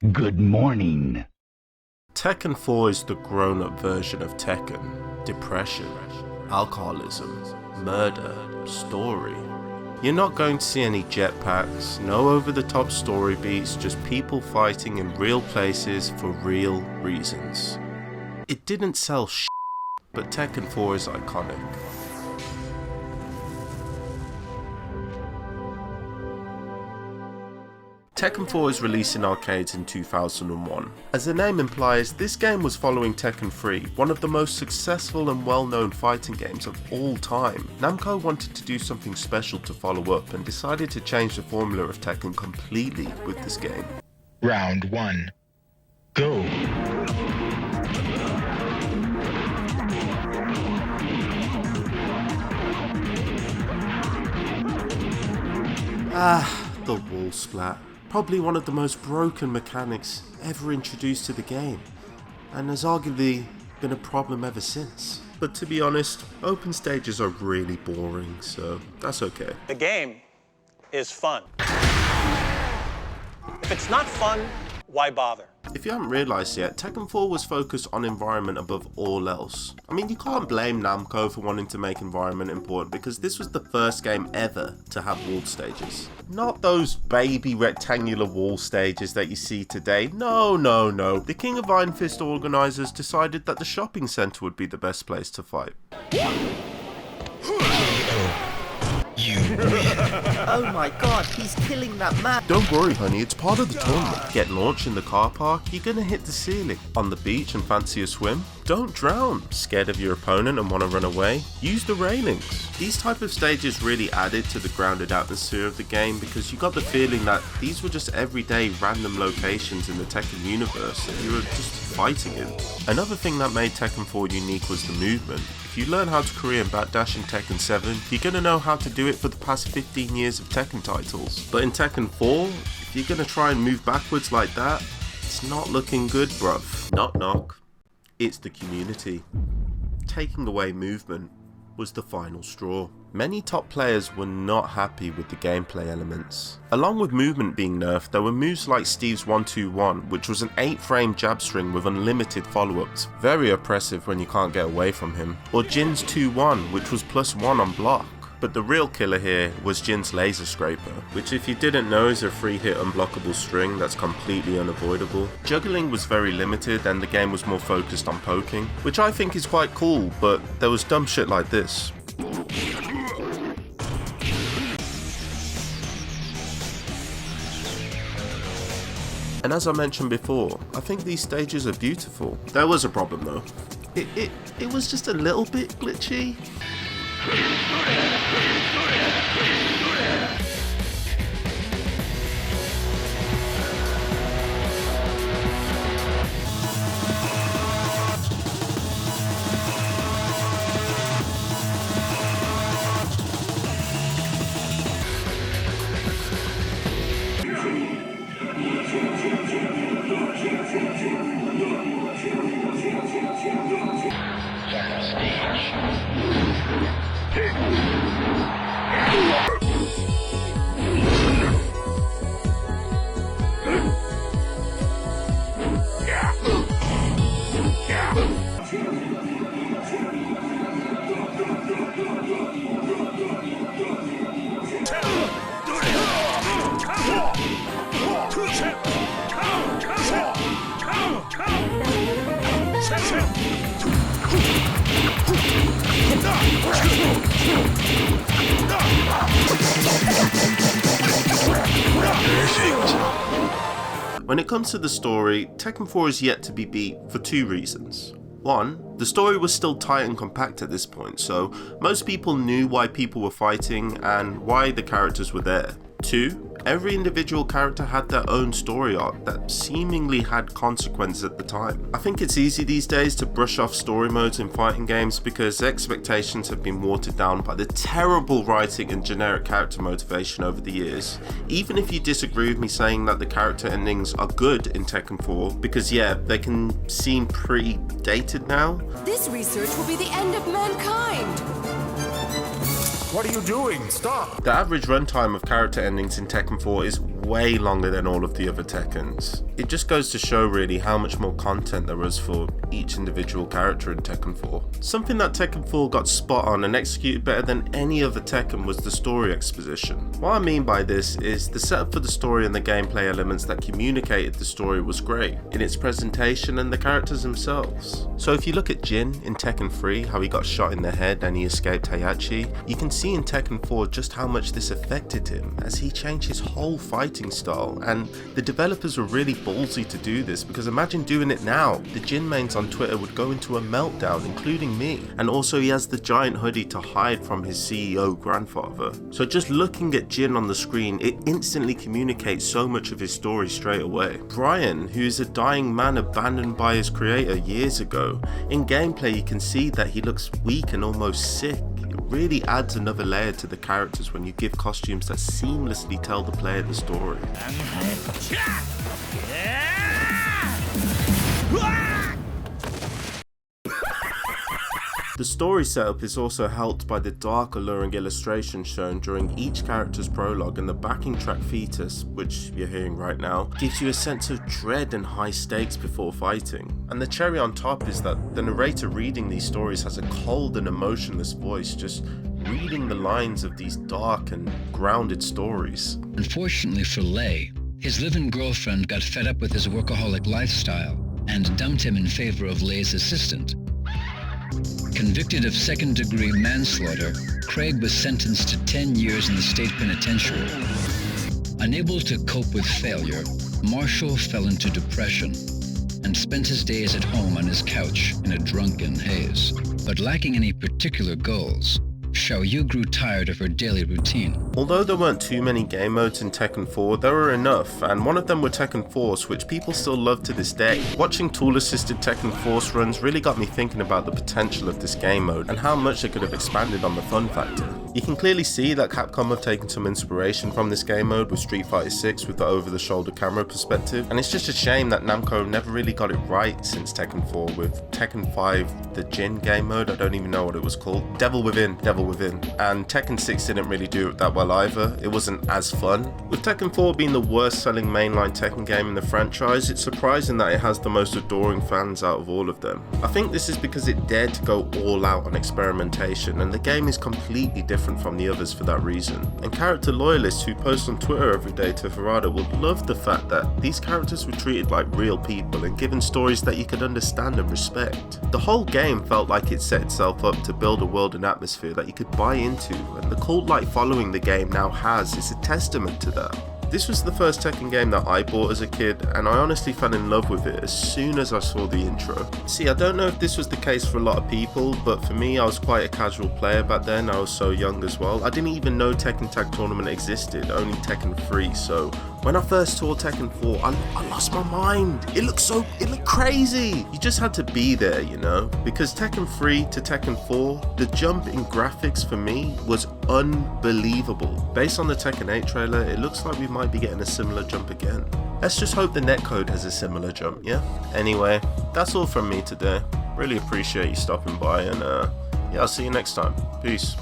Good morning. Tekken 4 is the grown-up version of Tekken. Depression, alcoholism, murder, story. You're not going to see any jetpacks, no over-the-top story beats, just people fighting in real places for real reasons. It didn't sell shit, but Tekken 4 is iconic. Tekken 4 is released in arcades in 2001. As the name implies, this game was following Tekken 3, one of the most successful and well-known fighting games of all time. Namco wanted to do something special to follow up and decided to change the formula of Tekken completely with this game. Round 1. Go! The wall splat. Probably one of the most broken mechanics ever introduced to the game, and has arguably been a problem ever since. But to be honest, open stages are really boring, so that's okay. The game is fun. If it's not fun, why bother? If you haven't realised yet, Tekken 4 was focused on environment above all else. I mean, you can't blame Namco for wanting to make environment important because this was the first game ever to have walled stages. Not those baby rectangular wall stages that you see today. No. The King of Iron Fist organisers decided that the shopping centre would be the best place to fight. You win. Oh my god, he's killing that man. Don't worry honey, it's part of the tournament. Get launched in the car park, you're gonna hit the ceiling. On the beach and fancy a swim? Don't drown. Scared of your opponent and want to run away? Use the railings. These type of stages really added to the grounded atmosphere of the game because you got the feeling that these were just everyday random locations in the Tekken universe that you were just fighting in. Another thing that made Tekken 4 unique was the movement. If you learn how to Korean backdash in Tekken 7, you're gonna know how to do it for the past 15 years of Tekken titles. But in Tekken 4, if you're gonna try and move backwards like that, it's not looking good, bruv. Knock knock. It's the community. Taking away movement was the final straw. Many top players were not happy with the gameplay elements. Along with movement being nerfed, there were moves like Steve's 1-2-1, which was an 8-frame jab string with unlimited follow-ups, very oppressive when you can't get away from him, or Jin's 2-1, which was +1 on block. But the real killer here was Jin's Laser Scraper, which if you didn't know is a 3-hit unblockable string that's completely unavoidable. Juggling was very limited and the game was more focused on poking, which I think is quite cool, but there was dumb shit like this. And as I mentioned before, I think these stages are beautiful. There was a problem though. It was just a little bit glitchy. When it comes to the story, Tekken 4 is yet to be beat for 2 reasons. 1, the story was still tight and compact at this point, so most people knew why people were fighting and why the characters were there. 2, every individual character had their own story arc that seemingly had consequences at the time. I think it's easy these days to brush off story modes in fighting games because expectations have been watered down by the terrible writing and generic character motivation over the years. Even if you disagree with me saying that the character endings are good in Tekken 4, because yeah, they can seem pretty dated now. This research will be the end of mankind! What are you doing? Stop! The average runtime of character endings in Tekken 4 is way longer than all of the other Tekkens. It just goes to show really how much more content there was for each individual character in Tekken 4. Something that Tekken 4 got spot on and executed better than any other Tekken was the story exposition. What I mean by this is the setup for the story and the gameplay elements that communicated the story was great, in its presentation and the characters themselves. So if you look at Jin in Tekken 3, how he got shot in the head and he escaped Heihachi, you can see in Tekken 4 just how much this affected him as he changed his whole fighting style, and the developers were really ballsy to do this, because imagine doing it now. The Jin mains on Twitter would go into a meltdown, including me, and also he has the giant hoodie to hide from his CEO grandfather. So just looking at Jin on the screen, it instantly communicates so much of his story straight away. Brian, who is a dying man abandoned by his creator years ago, in gameplay you can see that he looks weak and almost sick. It really adds another layer to the characters when you give costumes that seamlessly tell the player the story. The story setup is also helped by the dark, alluring illustrations shown during each character's prologue, and the backing track Fetus, which you're hearing right now, gives you a sense of dread and high stakes before fighting. And the cherry on top is that the narrator reading these stories has a cold and emotionless voice, just reading the lines of these dark and grounded stories. Unfortunately for Lei, his live-in girlfriend got fed up with his workaholic lifestyle and dumped him in favor of Lei's assistant. Convicted of second-degree manslaughter, Craig was sentenced to 10 years in the state penitentiary. Unable to cope with failure, Marshall fell into depression and spent his days at home on his couch in a drunken haze. But lacking any particular goals, Xiaoyu grew tired of her daily routine. Although there weren't too many game modes in Tekken 4, there were enough, and one of them were Tekken Force, which people still love to this day. Watching tool-assisted Tekken Force runs really got me thinking about the potential of this game mode and how much it could have expanded on the fun factor. You can clearly see that Capcom have taken some inspiration from this game mode with Street Fighter 6 with the over-the-shoulder camera perspective, and it's just a shame that Namco never really got it right since Tekken 4 with Tekken 5, the Jin game mode, I don't even know what it was called, Devil Within, and Tekken 6 didn't really do it that well either. It wasn't as fun. With Tekken 4 being the worst selling mainline Tekken game in the franchise, it's surprising that it has the most adoring fans out of all of them. I think this is because it dared to go all out on experimentation, and the game is completely different from the others for that reason. And character loyalists who post on Twitter every day to Ferrada will love the fact that these characters were treated like real people and given stories that you could understand and respect. The whole game felt like it set itself up to build a world and atmosphere that you could buy into, and the cult-like following the game now has is a testament to that. This was the first Tekken game that I bought as a kid, and I honestly fell in love with it as soon as I saw the intro. See, I don't know if this was the case for a lot of people, but for me, I was quite a casual player back then. I was so young as well. I didn't even know Tekken Tag Tournament existed, only Tekken 3, so when I first saw Tekken 4, I lost my mind. It looked crazy. You just had to be there, you know? Because Tekken 3 to Tekken 4, the jump in graphics for me was unbelievable. Based on the Tekken 8 trailer, it looks like we might be getting a similar jump again. Let's just hope the netcode has a similar jump, yeah? Anyway, that's all from me today. Really appreciate you stopping by, and yeah, I'll see you next time. Peace.